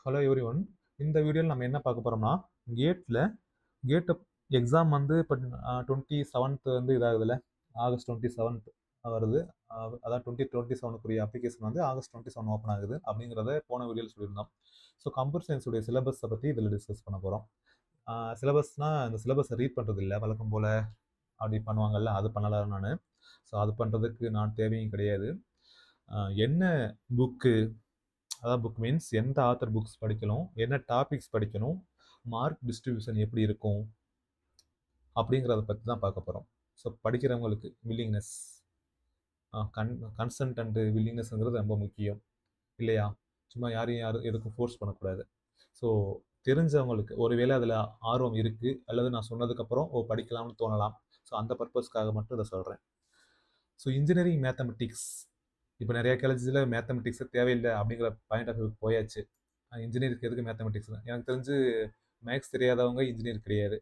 Hello every one. இந்த வீடியோவில் நம்ம என்ன பார்க்க போகிறோம்னா, கேட் எக்ஸாம் வந்து இப்போ 27th வந்து இதாகுதுல்ல, ஆகஸ்ட் 27th வருது. அதான் 2027க்குரிய அப்ளிகேஷன் வந்து ஆகஸ்ட் 27 ஓப்பன் ஆகுது அப்படிங்கிறத போன வீடியோவில் சொல்லியிருந்தோம். ஸோ கம்ப்யூட்டர் சயின்ஸுடைய சிலபஸை பற்றி இதில் டிஸ்கஸ் பண்ண போகிறோம். சிலபஸ்னால் இந்த சிலபஸை ரீட் பண்ணுறது இல்லை, வழக்கம் போல் அப்படி பண்ணுவாங்கல்ல, அது பண்ணலை நான். ஸோ அது பண்ணுறதுக்கு நான் தேவையும் கிடையாது. என்ன புக்கு, அதாவது புக் மீன்ஸ் எந்த ஆத்தர் புக்ஸ் படிக்கணும், என்ன டாபிக்ஸ் படிக்கணும், மார்க் டிஸ்ட்ரிபியூஷன் எப்படி இருக்கும் அப்படிங்கிறத பற்றி தான் பார்க்க போகிறோம். ஸோ படிக்கிறவங்களுக்கு வில்லிங்னஸ், கன்சென்ட் அண்டு வில்லிங்னஸ்ங்கிறது ரொம்ப முக்கியம் இல்லையா? சும்மா யாரும் எதுக்கும் ஃபோர்ஸ் பண்ணக்கூடாது. ஸோ தெரிஞ்சவங்களுக்கு ஒருவேளை அதில் ஆர்வம் இருக்குது அல்லது நான் சொன்னதுக்கப்புறம் படிக்கலாம்னு தோணலாம். ஸோ அந்த பர்பஸ்க்காக மட்டும் இதை சொல்கிறேன். ஸோ இன்ஜினியரிங் மேத்தமெட்டிக்ஸ், இப்போ நிறைய காலேஜில் மேத்தமெட்டிக்ஸே தேவையில்லை அப்படிங்கிற பாயிண்ட் ஆஃப் வியூ போயாச்சு. இன்ஜினியருக்கு எதுக்கு மேத்தமெட்டிக்ஸ்? எனக்கு தெரிஞ்சு மேக்ஸ் தெரியாதவங்க இன்ஜினியர் கிடையாது.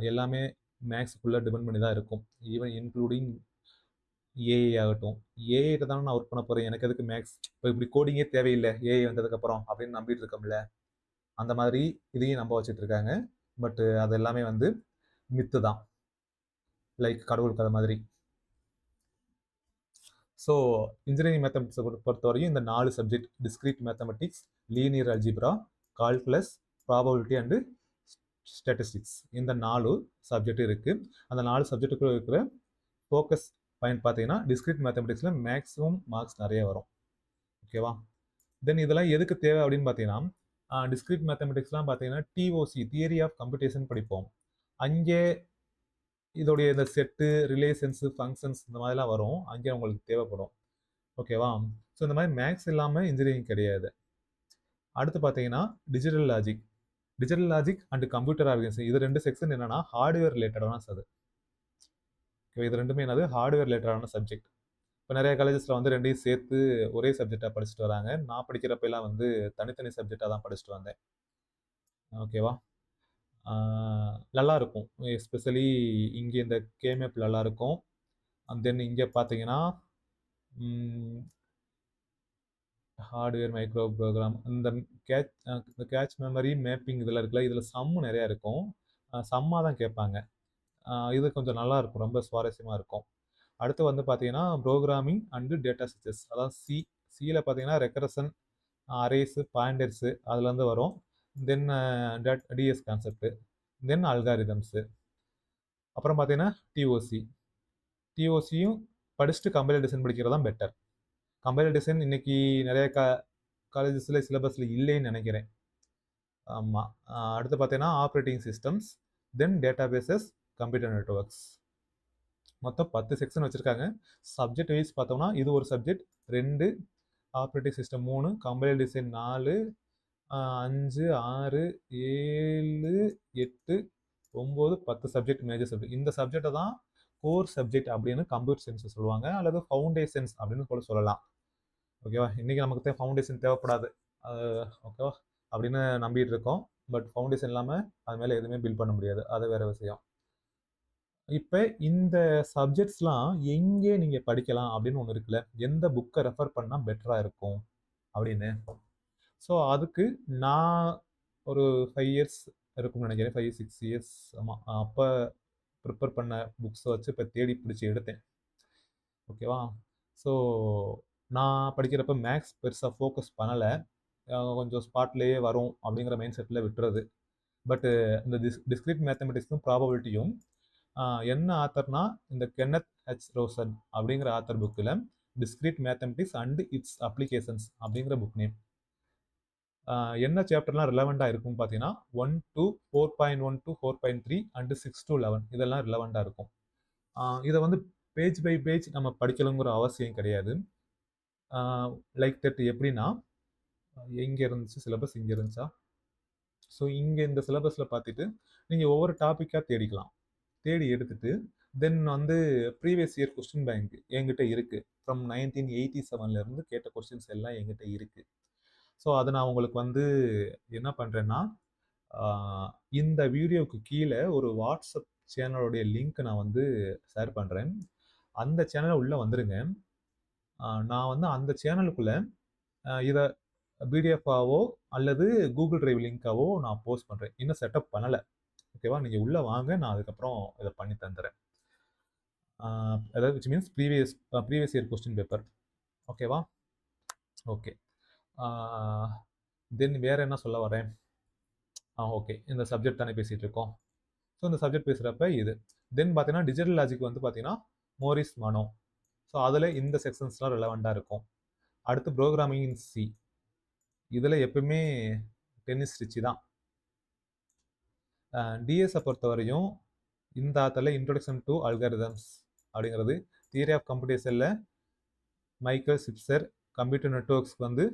எல்லாமே மேக்ஸுக்குள்ளே டிபெண்ட் பண்ணி தான் இருக்கும். ஈவன் இன்க்ளூடிங் ஏஐ ஆகட்டும். ஏஐட்ட தானே நான் ஒர்க் பண்ண போகிறேன், எனக்கு எதுக்கு மேக்ஸ்? இப்போ இப்படி கோடிங்கே தேவையில்லை ஏஐ வந்ததுக்கப்புறம் அப்படின்னு நம்பிட்டு இருக்கோம்ல, அந்த மாதிரி இதையும் நம்ப வச்சுட்டு இருக்காங்க. பட்டு அது எல்லாமே வந்து மித்து தான், லைக் கடவுள் கதை மாதிரி. ஸோ இன்ஜினியரிங் மேத்தமெட்டிக்ஸை பொறுத்தவரையும் இந்த 4 subject: discrete mathematics, linear algebra, calculus, probability and statistics, இந்த 4 சப்ஜெக்ட் இருக்குது. அந்த 4 சப்ஜெக்ட்டுக்குள்ள இருக்கிற ஃபோக்கஸ் பாயிண்ட் பார்த்தீங்கன்னா, டிஸ்கிரீட் மேத்தமெட்டிக்ஸில் மேக்ஸிமம் மார்க்ஸ் நிறைய வரும். ஓகேவா? தென் இதெல்லாம் எதுக்கு தேவை அப்படின்னு பார்த்தீங்கன்னா, டிஸ்கிரீட் மேத்தமெட்டிக்ஸ்லாம் பார்த்தீங்கன்னா டிஓசி, தியரி ஆஃப் கம்ப்யூட்டேஷன் படிப்போம். அங்கே இதோடைய இந்த செட்டு, ரிலேஷன்ஸு, ஃபங்க்ஷன்ஸ் இந்த மாதிரிலாம் வரும், அங்கே உங்களுக்கு தேவைப்படும். ஓகேவா? ஸோ இந்த மாதிரி மேக்ஸ் இல்லாமல் இன்ஜினியரிங் கிடையாது. அடுத்து பார்த்தீங்கன்னா digital logic and computer organisation, இது 2 செக்ஷன் என்னன்னா ஹார்ட்வேர் ரிலேட்டடான அது. இது ரெண்டுமே என்னது, ஹார்ட்வேர் ரிலேட்டடான சப்ஜெக்ட். இப்போ நிறைய காலேஜஸில் வந்து ரெண்டையும் சேர்த்து ஒரே சப்ஜெக்டாக படிச்சுட்டு வராங்க. நான் படிக்கிறப்பெல்லாம் வந்து தனித்தனி சப்ஜெக்டாக தான் படிச்சுட்டு வந்தேன். ஓகேவா? நல்லா இருக்கும். எஸ்பெஷலி இங்கே இந்த கேமேப் நல்லா இருக்கும். அண்ட் தென் இங்கே பார்த்தீங்கன்னா ஹார்ட்வேர், மைக்ரோ ப்ரோக்ராம், இந்த கேட்ச் மெமரி, மேப்பிங் இதெல்லாம் இருக்குல்ல, இதில் சம்மு நிறையா இருக்கும். சம்மாக தான் கேட்பாங்க. இது கொஞ்சம் நல்லா இருக்கும், ரொம்ப சுவாரஸ்யமாக இருக்கும். அடுத்து வந்து பார்த்தீங்கன்னா ப்ரோக்ராமிங் அண்டு டேட்டா ஸ்ட்ரக்சர்ஸ், அதாவது சியில் பார்த்தீங்கன்னா ரெக்கரஷன், அரேஸு, பாயிண்டர்ஸு அதுலேருந்து வரும். தென் டிஎஸ் கான்செப்ட், தென் அல்காரிதம்ஸு. அப்புறம் பார்த்தீங்கன்னா டிஓசியும் படிச்சுட்டு கம்பைலர் டிசைன் படிக்கிறது தான் பெட்டர். கம்பைலர் டிசைன் இன்னைக்கு நிறைய காலேஜஸில் சிலபஸில் இல்லைன்னு நினைக்கிறேன். ஆமாம். அடுத்து பார்த்தீங்கன்னா ஆப்ரேட்டிங் சிஸ்டம்ஸ், தென் டேட்டா பேசஸ், கம்ப்யூட்டர் நெட்ஒர்க்ஸ். மொத்தம் 10 செக்ஷன் வச்சுருக்காங்க. சப்ஜெக்ட் வைஸ் பார்த்தோம்னா இது ஒரு subject 2, operating system 3, compiler design 4, 5, 6, 7, 8, 9, 10 subject, major subject. இந்த சப்ஜெக்டை தான் கோர் சப்ஜெக்ட் அப்படின்னு கம்ப்யூட்டர் சயின்ஸ் சொல்லுவாங்க, அல்லது ஃபவுண்டேஷன்ஸ் அப்படின்னு கூட சொல்லலாம். ஓகேவா? இன்றைக்கி நமக்கு ஃபவுண்டேஷன் தேவைப்படாது, ஓகேவா, அப்படின்னு நம்பிட்டு இருக்கோம். பட் ஃபவுண்டேஷன் இல்லாமல் அது மேலே எதுவுமே பில்ட் பண்ண முடியாது, அது வேறு விஷயம். இப்போ இந்த சப்ஜெக்ட்ஸ்லாம் எங்கே நீங்கள் படிக்கலாம் அப்படின்னு ஒன்று இருக்குல்ல, எந்த புக்கை ரெஃபர் பண்ணால் பெட்டராக இருக்கும் அப்படின்னு. ஸோ அதுக்கு நான் ஒரு 5 இயர்ஸ் இருக்கும்னு நினைக்கிறேன், 5-6 இயர்ஸ். ஆமாம், அப்போ ப்ரிப்பேர் பண்ண புக்ஸை வச்சு இப்போ தேடி பிடிச்சி எடுத்தேன். ஓகேவா? ஸோ நான் படிக்கிறப்ப மேக்ஸ் பெருசாக ஃபோக்கஸ் பண்ணலை, கொஞ்சம் ஸ்பாட்லேயே வரும் அப்படிங்கிற மைண்ட் செட்டில் விட்டுறது. பட்டு இந்த டிஸ்கிரீட் மேத்தமெட்டிக்ஸும் ப்ராபபிலிட்டியும் என்ன ஆத்தர்னா இந்த கென்னத் ஹெச் ரோசன் அப்படிங்கிற ஆத்தர் புக்கில் discrete mathematics and it's applications அப்படிங்கிற புக் நேம். என்ன சாப்டர்லாம் ரிலவெண்ட்டாக இருக்கும்னு பார்த்தீங்கன்னா 1 to 4.1 to 4.3 அண்டு 6 to 11 இதெல்லாம் ரிலவெண்ட்டாக இருக்கும். இதை வந்து பேஜ் பை பேஜ் நம்ம படிக்கணுங்கிற அவசியம் கிடையாது. லைக் தட் எப்படின்னா, எங்கே இருந்துச்சு சிலபஸ், இங்கே இருந்துச்சா? ஸோ இங்கே இந்த சிலபஸில் பார்த்துட்டு நீங்கள் ஒவ்வொரு டாப்பிக்காக தேடிக்கலாம். தேடி எடுத்துட்டு தென் வந்து ப்ரீவியஸ் இயர் கொஸ்டின் பேங்க் என்கிட்ட இருக்குது. ஃப்ரம் 1987 கேட்ட கொஸ்டின்ஸ் எல்லாம் என்கிட்ட இருக்குது. ஸோ அதை நான் உங்களுக்கு வந்து என்ன பண்ணுறேன்னா, இந்த வீடியோவுக்கு கீழே ஒரு வாட்ஸ்அப் சேனலோடைய லிங்க் நான் வந்து ஷேர் பண்ணுறேன். அந்த சேனலை உள்ளே வந்துடுங்க. நான் வந்து அந்த சேனலுக்குள்ளே இதை பிடிஎஃபாவோ அல்லது கூகுள் டிரைவ் லிங்காவோ நான் போஸ்ட் பண்ணுறேன். இன்னும் செட்டப் பண்ணலை. ஓகேவா? நீங்கள் உள்ளே வாங்க, நான் அதுக்கப்புறம் இதை பண்ணி தந்துடுறேன். அதாவது which means previous year question paper. ஓகேவா? ஓகே. தென் வேறு என்ன சொல்ல வரேன்? ஓகே, இந்த சப்ஜெக்ட் தானே பேசிகிட்டு இருக்கோம். ஸோ இந்த சப்ஜெக்ட் பேசுகிறப்ப இது. தென் பார்த்தீங்கன்னா டிஜிட்டல் லாஜிக் வந்து பார்த்தீங்கன்னா மோரிஸ் மனோ. ஸோ அதில் இந்த செக்ஷன்ஸ்லாம் ரிலவெண்ட்டாக இருக்கும். அடுத்து ப்ரோக்ராமிங் இன் சி. இதில் எப்பவுமே டென்னிஸ் ரிச்சி தான். டிஎஸை பொறுத்தவரையும் இந்த ஆத்தரில் இன்ட்ரொடக்ஷன் டு அல்காரிதம்ஸ் அப்படிங்கிறது, தியரி ஆஃப் கம்ப்யூட்டேஷனில் மைக்கேல் சிப்சர், கம்ப்யூட்டர் நெட்ஒர்க்ஸ்க்கு வந்து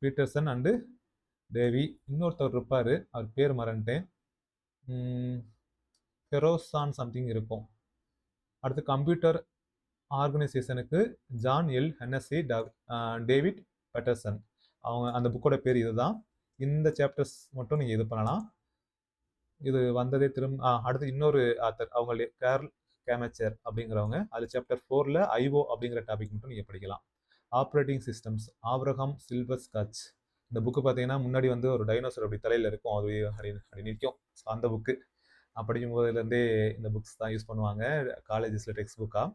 பீட்டர்சன் அண்டு டேவி. இன்னொருத்தர் இருப்பார், அவர் பேர் மறந்துட்டேன், ஃபெரோசான் சம்திங் இருக்கும். அடுத்து கம்ப்யூட்டர் ஆர்கனைசேஷனுக்கு John L Hennessy, David Patterson. அவங்க அந்த புக்கோட பேர் இதுதான். இந்த சாப்டர்ஸ் மட்டும் நீங்கள் இது பண்ணலாம். இது வந்ததே அடுத்து இன்னொரு ஆத்தர், அவங்க கேர்ல் கேமச்சர் அப்படிங்கிறவங்க. அது சாப்டர் 4ல் ஐஓ அப்படிங்கிற டாபிக் மட்டும் நீங்கள் படிக்கலாம். Operating systems, Abraham Silberschatz. இந்த புக்கு பார்த்தீங்கன்னா முன்னாடி வந்து ஒரு டைனோசர் அப்படி தலையில் இருக்கும், அது அப்படி நிற்கும். ஸோ அந்த புக்கு படிக்கும் போதுலேருந்தே இந்த புக்ஸ் தான் யூஸ் பண்ணுவாங்க காலேஜஸில் டெக்ஸ்ட் புக்காக.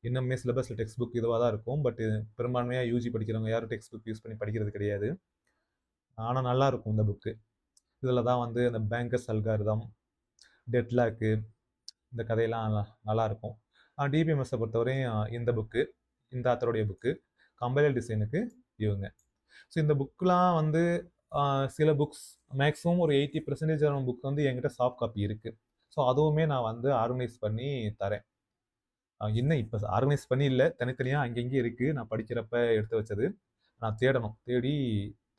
இன்னுமே சிலபஸில் டெக்ஸ்ட் புக் இதுவாக தான் இருக்கும். பட் பெரும்பான்மையாக யூஜி படிக்கிறவங்க யாரும் டெக்ஸ்ட் புக் யூஸ் பண்ணி படிக்கிறது கிடையாது. ஆனால் நல்லா இருக்கும் இந்த புக்கு. இதில் தான் வந்து அந்த பேங்கர்ஸ் அல்காரிதம், டெட்லாக்கு, இந்த கதையெல்லாம் நல்லாயிருக்கும். டிபிஎம்எஸை பொறுத்தவரையும் இந்த புக்கு, இந்த ஆத்தருடைய புக்கு, கம்பைலர் டிசைனுக்கு இவங்க. ஸோ இந்த புக்கெலாம் வந்து சில புக்ஸ் மேக்ஸிமம் ஒரு 80% புக் வந்து என்கிட்ட சாஃப்ட் காப்பி இருக்குது. ஸோ அதுவுமே நான் வந்து ஆர்கனைஸ் பண்ணி தரேன். இன்னும் இப்போ ஆர்கனைஸ் பண்ணி இல்லை, தனித்தனியாக அங்கங்கே இருக்குது. நான் படிக்கிறப்ப எடுத்து வச்சது. நான் தேடி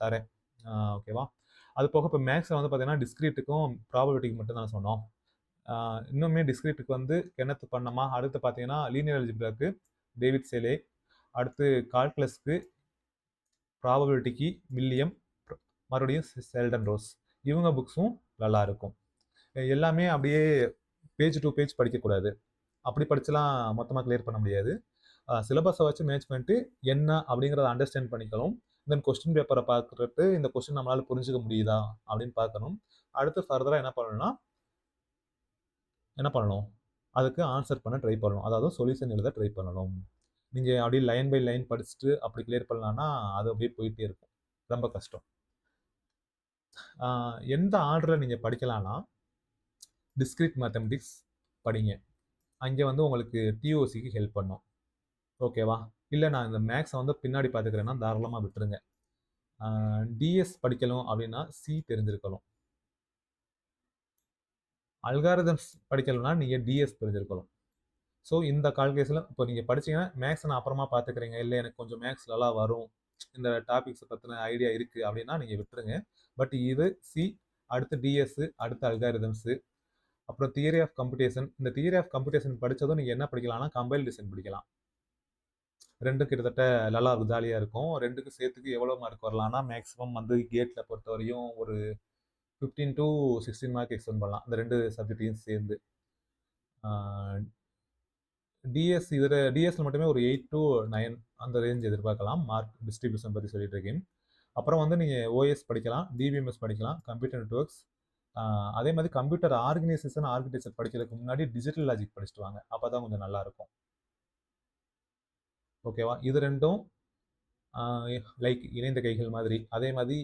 தரேன். ஓகேவா? அது போக இப்போ மேக்ஸில் வந்து பார்த்தீங்கன்னா டிஸ்கிரீட்டுக்கும் ப்ராபபிலிட்டிக்கு மட்டும் தான் சொன்னோம். இன்னுமே டிஸ்கிரீட்டுக்கு வந்து கென்னத் பண்ணமா. அடுத்து பார்த்தீங்கன்னா லீனியர் அல்ஜிப்ராக்கு டேவிட் சேலே. அடுத்து கால்குலஸ்க்கு ப்ராபபிலிட்டிக்கு வில்லியம், மறுபடியும் செல்டன் ரோஸ். இவங்க புக்ஸும் நல்லா இருக்கும். எல்லாமே அப்படியே பேஜ் டு பேஜ் படிக்கக்கூடாது. அப்படி படிச்சுலாம் மொத்தமாக கிளியர் பண்ண முடியாது. சிலபஸை வச்சு மேட்ச் பண்ணிட்டு என்ன அப்படிங்கிறத அண்டர்ஸ்டாண்ட் பண்ணிக்கணும். தென் கொஸ்டின் பேப்பரை பார்க்குறப்ப இந்த கொஸ்டின் நம்மளால் புரிஞ்சுக்க முடியுதா அப்படின்னு பார்க்கணும். அடுத்து ஃபர்தராக என்ன பண்ணணும், அதுக்கு ஆன்சர் பண்ண ட்ரை பண்ணணும். அதாவது சொல்யூஷன் எழுத ட்ரை பண்ணணும். நீங்கள் அப்படியே லைன் பை லைன் படிச்சுட்டு அப்படி கிளியர் பண்ணலான்னா அது அப்படியே போயிட்டே இருக்கும். ரொம்ப கஷ்டம். எந்த ஆர்டரில் நீங்கள் படிக்கலான்னா டிஸ்கிரீட் மேத்தமெட்டிக்ஸ் படிங்க. அங்கே வந்து உங்களுக்கு டிஓசிக்கு ஹெல்ப் பண்ணும். ஓகேவா? இல்லை நான் இந்த மேக்ஸை வந்து பின்னாடி பார்த்துக்கிறேன்னா தாராளமாக விட்டுருங்க. டிஎஸ் படிக்கணும் அப்படின்னா சி தெரிஞ்சிருக்கணும். அல்காரிதம்ஸ் படிக்கணும்னா நீங்கள் டிஎஸ் தெரிஞ்சிருக்கணும். ஸோ இந்த கால்குலேஷனில் இப்போ நீங்கள் படிச்சீங்கன்னா மேக்ஸ் நான் அப்புறமா பார்த்துக்கிறீங்க, இல்லை எனக்கு கொஞ்சம் மேக்ஸ் நல்லா வரும், இந்த டாபிக்ஸை பற்றின ஐடியா இருக்குது அப்படின்னா நீங்கள் விட்டுருங்க. பட் இது சி, அடுத்து டிஎஸ், அடுத்து அல்காரிதம்ஸு, அப்புறம் தியரி ஆஃப் கம்ப்யூட்டேஷன். இந்த தியரி ஆஃப் கம்ப்யூட்டேஷன் படித்ததும் நீங்கள் என்ன படிக்கலாம்னா கம்பைல் டிசைன் படிக்கலாம். ரெண்டும் கிட்டத்தட்ட நல்லா ஜாலியாக இருக்கும். ரெண்டுக்கும் சேர்த்துக்கு எவ்வளோ மார்க் வரலாம்னா மேக்ஸிமம் வந்து கேட்டில் பொறுத்தவரையும் ஒரு 15 to 16 மார்க் எக்ஸ்டெண்ட் பண்ணலாம் இந்த ரெண்டு சப்ஜெக்டையும் சேர்ந்து. டிஎஸ் இதில் டிஎஸ்ல மட்டுமே ஒரு 8 to 9 அந்த ரேஞ்ச் எதிர்பார்க்கலாம். மார்க் டிஸ்ட்ரிபியூஷன் பற்றி சொல்லிட்டு இருக்கேன். அப்புறம் வந்து நீங்கள் ஓஎஸ் படிக்கலாம், டிபிஎம்எஸ் படிக்கலாம், கம்ப்யூட்டர் நெட்ஒர்க்ஸ். அதே மாதிரி கம்ப்யூட்டர் ஆர்கனைசேஷன் ஆர்கிடெக்சர் படிக்கிறதுக்கு முன்னாடி டிஜிட்டல் லாஜிக் படிச்சுட்டு வாங்க. அப்போ தான் கொஞ்சம் நல்லாயிருக்கும். ஓகேவா? இது ரெண்டும் லைக் இணைந்த கைகள் மாதிரி. அதே மாதிரி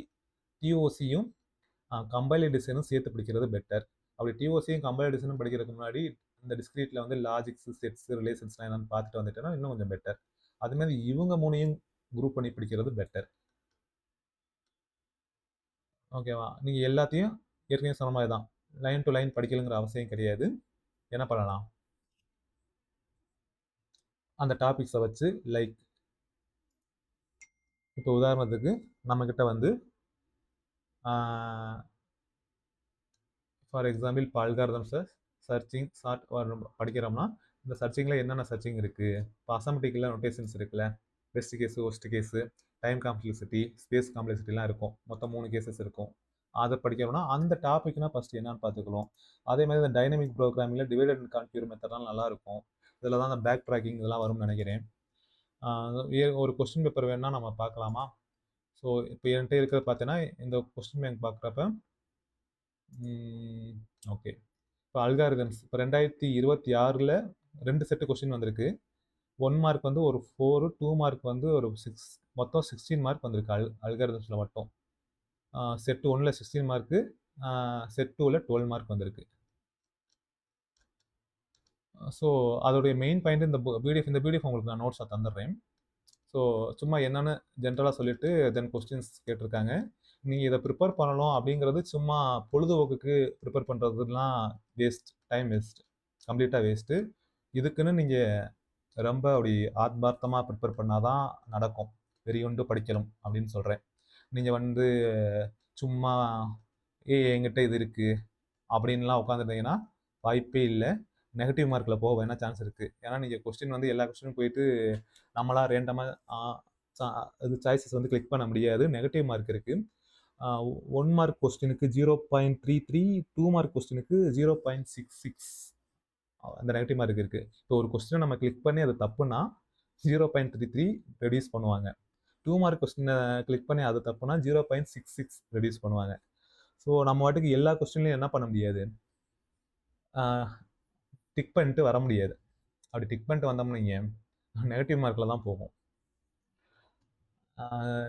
டிஓசியும் கம்பைலர் டிசைனும் சேர்த்து படிக்கிறது பெட்டர். அப்படி டிஓசியும் கம்பைலர் டிசைனும் படிக்கிறதுக்கு முன்னாடி இந்த டிஸ்கிரீட்டில் வந்து லாஜிக்ஸ், செட்ஸ், ரிலேஷன்ஸ்லாம் என்னன்னு பார்த்துட்டு வந்துட்டேன்னா இன்னும் கொஞ்சம் பெட்டர். அது மாதிரி இவங்க மூணையும் குரூப் பண்ணி படிக்கிறது பெட்டர். ஓகேவா? நீங்கள் எல்லாத்தையும் ஏற்கனவே சொன்ன மாதிரி தான் லைன் டு லைன் படிக்கலுங்கிற அவசியம் கிடையாது. என்ன பண்ணலாம், அந்த டாபிக்ஸை வச்சு லைக் இப்போ உதாரணத்துக்கு நம்மக்கிட்ட வந்து ஃபார் எக்ஸாம்பிள் இப்போ அல்காரிதம்ஸை சர்ச்சிங் சார்ட் படிக்கிறோம்னா இந்த சர்ச்சிங்கில் என்னென்ன சர்ச்சிங் இருக்குது, இப்போ அசமெட்டிக்கில் நொட்டேஷன்ஸ் இருக்குல்ல, best case, worst case, time complexity, space காம்ப்ளெக்சிட்டிலாம் இருக்கும். மொத்தம் 3 கேசஸ் இருக்கும். அதை படிக்கிறோம்னா அந்த டாபிக்னா ஃபஸ்ட்டு என்னன்னு பார்த்துக்கலாம். அதே மாதிரி இந்த டைனமிக் ப்ரோக்ராமிங்கில் டிவைடட் அண்ட் கான்க்யூர் மெத்தட்லாம் நல்லாயிருக்கும். இதில் தான் அந்த பேக் ட்ராக்கிங் இதெல்லாம் வரும்னு நினைக்கிறேன். ஒரு கொஸ்டின் பேப்பர் வேணுன்னா நம்ம பார்க்கலாமா? ஸோ இப்போ என்கிட்ட இருக்கிறது பார்த்தீங்கன்னா இந்த கொஸ்டின் பேங்க் பார்க்குறப்ப ஓகே இப்போ அல்காரிதம்ஸ் இப்போ 2026ல் 2 செட்டு கொஸ்டின் வந்திருக்கு. 1 மார்க் வந்து ஒரு 4, 2 மார்க் வந்து ஒரு 6, மொத்தம் 16 மார்க் வந்திருக்கு அல்காரிதம்ஸில் மட்டும். செட் 1ல் 16 மார்க்கு, செட் 2ல் 12 மார்க் வந்திருக்கு. ஸோ அதோடைய மெயின் பாயிண்ட் இந்த பிடிஎஃப் உங்களுக்கு நான் நோட்ஸாக தந்துடுறேன். ஸோ சும்மா என்னென்னு ஜென்ரலாக சொல்லிவிட்டு தென் கொஸ்டின்ஸ் கேட்டிருக்காங்க. நீங்கள் இதை ப்ரிப்பேர் பண்ணணும் அப்படிங்கிறது சும்மா பொழுதுபோக்குக்கு ப்ரிப்பேர் பண்ணுறதுலாம் வேஸ்ட், டைம் வேஸ்ட், கம்ப்ளீட்டாக வேஸ்ட்டு. இதுக்குன்னு நீங்கள் ரொம்ப அப்படி ஆத்மார்த்தமாக ப்ரிப்பேர் பண்ணால் தான் நடக்கும். வெறியுண்டு படிக்கணும் அப்படின்னு சொல்கிறேன். நீங்கள் வந்து சும்மா என்கிட்ட இது இருக்குது அப்படின்லாம் உட்காந்துருந்தீங்கன்னா வாய்ப்பே இல்லை. நெகட்டிவ் மார்க்கில் போக வேணால் சான்ஸ் இருக்குது. ஏன்னா நீங்கள் கொஸ்டின் வந்து எல்லா கொஸ்டினும் போயிட்டு நம்மளாக ரேண்டமாக இது சாய்ஸஸ் வந்து கிளிக் பண்ண முடியாது. நெகட்டிவ் மார்க் இருக்குது. 1 மார்க் கொஸ்டினுக்கு 0.33, 2 மார்க் கொஸ்டினுக்கு 0.66 அந்த நெகட்டிவ் மார்க் இருக்குது. இப்போ ஒரு கொஸ்டினை நம்ம கிளிக் பண்ணி அது தப்புனா 0.33 ரெடியூஸ் பண்ணுவாங்க. 2 மார்க் கொஸ்டினை கிளிக் பண்ணி அது தப்புனா 0.66 ரெடியூஸ் பண்ணுவாங்க. ஸோ நம்ம வாட்டுக்கு எல்லா கொஸ்டின்லையும் என்ன பண்ண முடியாது, டிக் பண்ணிட்டு வர முடியாது. அப்படி டிக் பண்ணிட்டு வந்தோம்னு நீங்கள் நெகட்டிவ் மார்க்கில் தான் போகும்.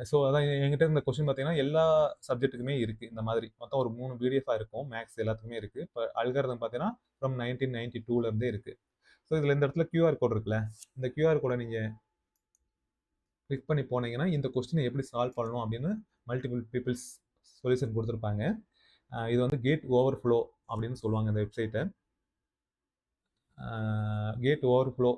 ஸோ அதான் என்கிட்ட இந்த கொஸ்டின் பார்த்தீங்கன்னா எல்லா சப்ஜெக்ட்டுக்குமே இருக்குது. இந்த மாதிரி மொத்தம் ஒரு 3 பிடிஎஃபாக இருக்கும். மேக்ஸ் எல்லாத்துக்குமே இருக்குது. இப்போ அல்காரிதம் பார்த்தீங்கன்னா ஃப்ரம் 1992லேருந்தே இருக்குது. ஸோ இதில் இந்த இடத்துல QR கோட் இருக்குல்ல, இந்த QR கோடை நீங்கள் கிளிக் பண்ணி போனீங்கன்னா இந்த கொஸ்டினை எப்படி சால்வ் பண்ணணும் அப்படின்னு மல்டிபிள் பீப்புள்ஸ் சொல்யூஷன் கொடுத்துருப்பாங்க. இது வந்து கேட் ஓவர்ஃப்ளோ அப்படின்னு சொல்லுவாங்க இந்த வெப்சைட்டை. கேட் ஓவர்ஃப்ளோ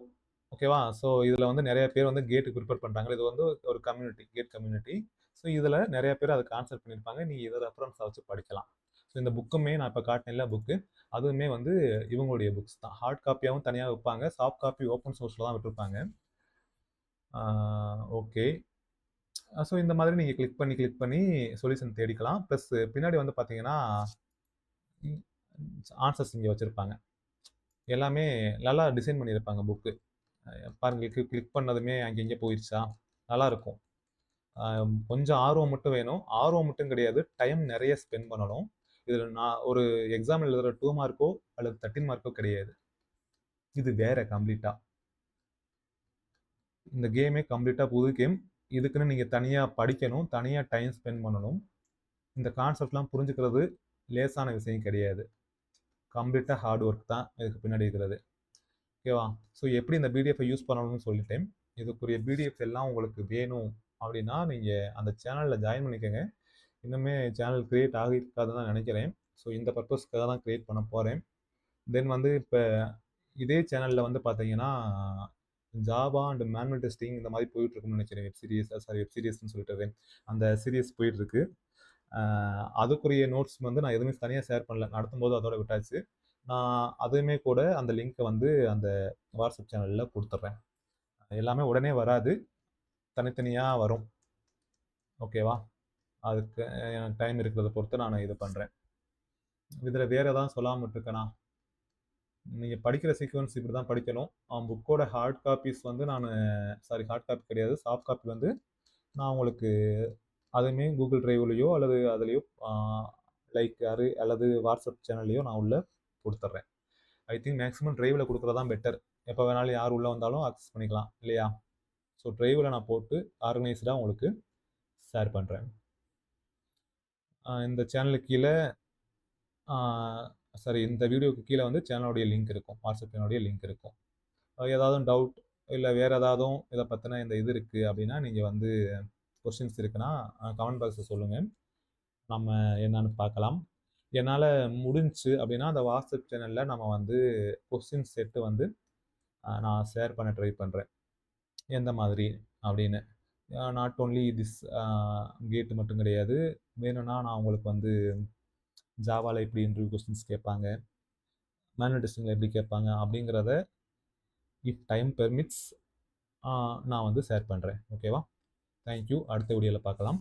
ஓகேவா. ஸோ இதில் வந்து நிறைய பேர் வந்து கேட்டுக்கு ப்ரிப்பேர் பண்ணுறாங்க. இது வந்து ஒரு கம்யூனிட்டி, கேட் கம்யூனிட்டி. ஸோ இதில் நிறைய பேர் அதை கான்செப்ட் பண்ணியிருப்பாங்க. நீங்கள் இதை ரெஃபரன்ஸாக வச்சு படிக்கலாம். ஸோ இந்த புக்குமே நான் இப்போ காட்டின புக்கு அதுவுமே வந்து இவங்களுடைய புக்ஸ் தான். ஹார்ட் காப்பியாகவும் தனியாக வைப்பாங்க, சாஃப்ட் காப்பி ஓப்பன் சோர்ஸில் தான் விட்டுருப்பாங்க. ஓகே. ஸோ இந்த மாதிரி நீங்கள் கிளிக் பண்ணி சொல்யூஷன் தேடிக்கலாம். ப்ளஸ் பின்னாடி வந்து பார்த்தீங்கன்னா ஆன்சர்ஸ் இங்கே வச்சுருப்பாங்க. எல்லாமே நல்லா டிசைன் பண்ணியிருப்பாங்க புக்கு. பாருங்கள், கிளிக் பண்ணதுமே அங்கே போயிடுச்சா, நல்லாயிருக்கும். கொஞ்சம் ஆர்வம் மட்டும் வேணும். ஆர்வம் மட்டும் கிடையாது, டைம் நிறைய ஸ்பெண்ட் பண்ணணும். இதில் நான் ஒரு எக்ஸாம் எழுதுகிற 2 மார்க்கோ அல்லது 13 மார்க்கோ கிடையாது. இது வேற கம்ப்ளீட்டாக. இந்த கேமே கம்ப்ளீட்டாக புது கேம். இதுக்குன்னு நீங்கள் தனியாக படிக்கணும், தனியாக டைம் ஸ்பெண்ட் பண்ணணும். இந்த கான்செப்ட்லாம் புரிஞ்சுக்கிறது லேசான விஷயம் கிடையாது. கம்ப்ளீட்டாக ஹார்ட் ஒர்க் தான் இதுக்கு பின்னாடி இருக்கிறது. ஓகேவா. ஸோ எப்படி இந்த பிடிஎஃபை யூஸ் பண்ணணும்னு சொல்லிட்டேன். இதுக்குரிய பிடிஎஃப் எல்லாம் உங்களுக்கு வேணும் அப்படின்னா நீங்கள் அந்த சேனலில் ஜாயின் பண்ணிக்கோங்க. இன்னுமே சேனல் க்ரியேட் ஆகியிருக்காதுன்னு தான் நினைக்கிறேன். ஸோ இந்த பர்பஸ்க்காக தான் க்ரியேட் பண்ண போகிறேன். தென் வந்து இப்போ இதே சேனலில் வந்து பார்த்தீங்கன்னா ஜாவா அண்ட் மேனுவல் டெஸ்டிங் இந்த மாதிரி போயிட்டுருக்குன்னு நினைக்கிறேன். வெப் சீரிஸ்ன்னு சொல்லிட்டு அந்த சீரியஸ் போயிட்டுருக்கு. அதுக்குரிய நோட்ஸ் வந்து நான் எதுவுமே தனியாக ஷேர் பண்ணல, நடத்தும் போது அதோட விட்டாச்சு. நான் அதுவுமே கூட அந்த லிங்க்கை வந்து அந்த வாட்ஸ்அப் சேனலில் கொடுத்துட்றேன். எல்லாமே உடனே வராது, தனித்தனியாக வரும். ஓகேவா. அதுக்கு எனக்கு டைம் இருக்கிறத பொறுத்து நான் இது பண்ணுறேன். இதில் வேறு எதாவது சொல்லாமல் விட்டுருக்கேனா? நீங்கள் படிக்கிற சீக்வன்ஸ் இப்படி தான் படிக்கணும். புக்கோட ஹார்ட் காப்பீஸ் வந்து ஹார்ட் காப்பி கிடையாது, சாஃப்ட் காப்பி வந்து நான் உங்களுக்கு அதுவுமே கூகுள் ட்ரைவ்லையோ அல்லது அதுலேயோ லைக் அல்லது வாட்ஸ்அப் சேனல்லையோ நான் உள்ளே கொடுத்துட்றேன். ஐ திங்க் மேக்ஸிமம் ட்ரைவில் கொடுக்குறது தான் பெட்டர். எப்போ வேணாலும் யார் உள்ளே வந்தாலும் அக்சஸ் பண்ணிக்கலாம் இல்லையா. ஸோ ட்ரைவில் நான் போட்டு ஆர்கனைஸ்டாக உங்களுக்கு ஷேர் பண்ணுறேன். இந்த சேனலுக்கு கீழே இந்த வீடியோக்கு கீழே வந்து சேனலுடைய லிங்க் இருக்கும், வாட்ஸ்அப் சேனலுடைய லிங்க் இருக்கும். ஏதாவது டவுட் இல்லை வேறு ஏதாவது இதை பற்றின இந்த இது இருக்குது அப்படின்னா நீங்கள் வந்து கொஸ்டின்ஸ் இருக்குன்னா கமெண்ட் பாக்ஸில் சொல்லுங்கள், நம்ம என்னன்னு பார்க்கலாம். என்னால் முடிஞ்சு அப்படின்னா அந்த வாட்ஸ்அப் சேனலில் நம்ம வந்து கொஸ்டின் செட்டு வந்து நான் ஷேர் பண்ண ட்ரை பண்ணுறேன், எந்த மாதிரி அப்படின்னு. நாட் ஓன்லி திஸ் கேட்டு மட்டும் கிடையாது, வேணும்னா நான் உங்களுக்கு வந்து ஜாவாவில் எப்படி இன்டர்வியூ கொஸ்டின்ஸ் கேட்பாங்க, மேனுவல் டெஸ்டிங்கில் எப்படி கேட்பாங்க அப்படிங்கிறத இஃப் டைம் பெர்மிட்ஸ் நான் வந்து ஷேர் பண்ணுறேன். ஓகேவா. தேங்க்யூ. அடுத்த வீடியோவில் பார்க்கலாம்.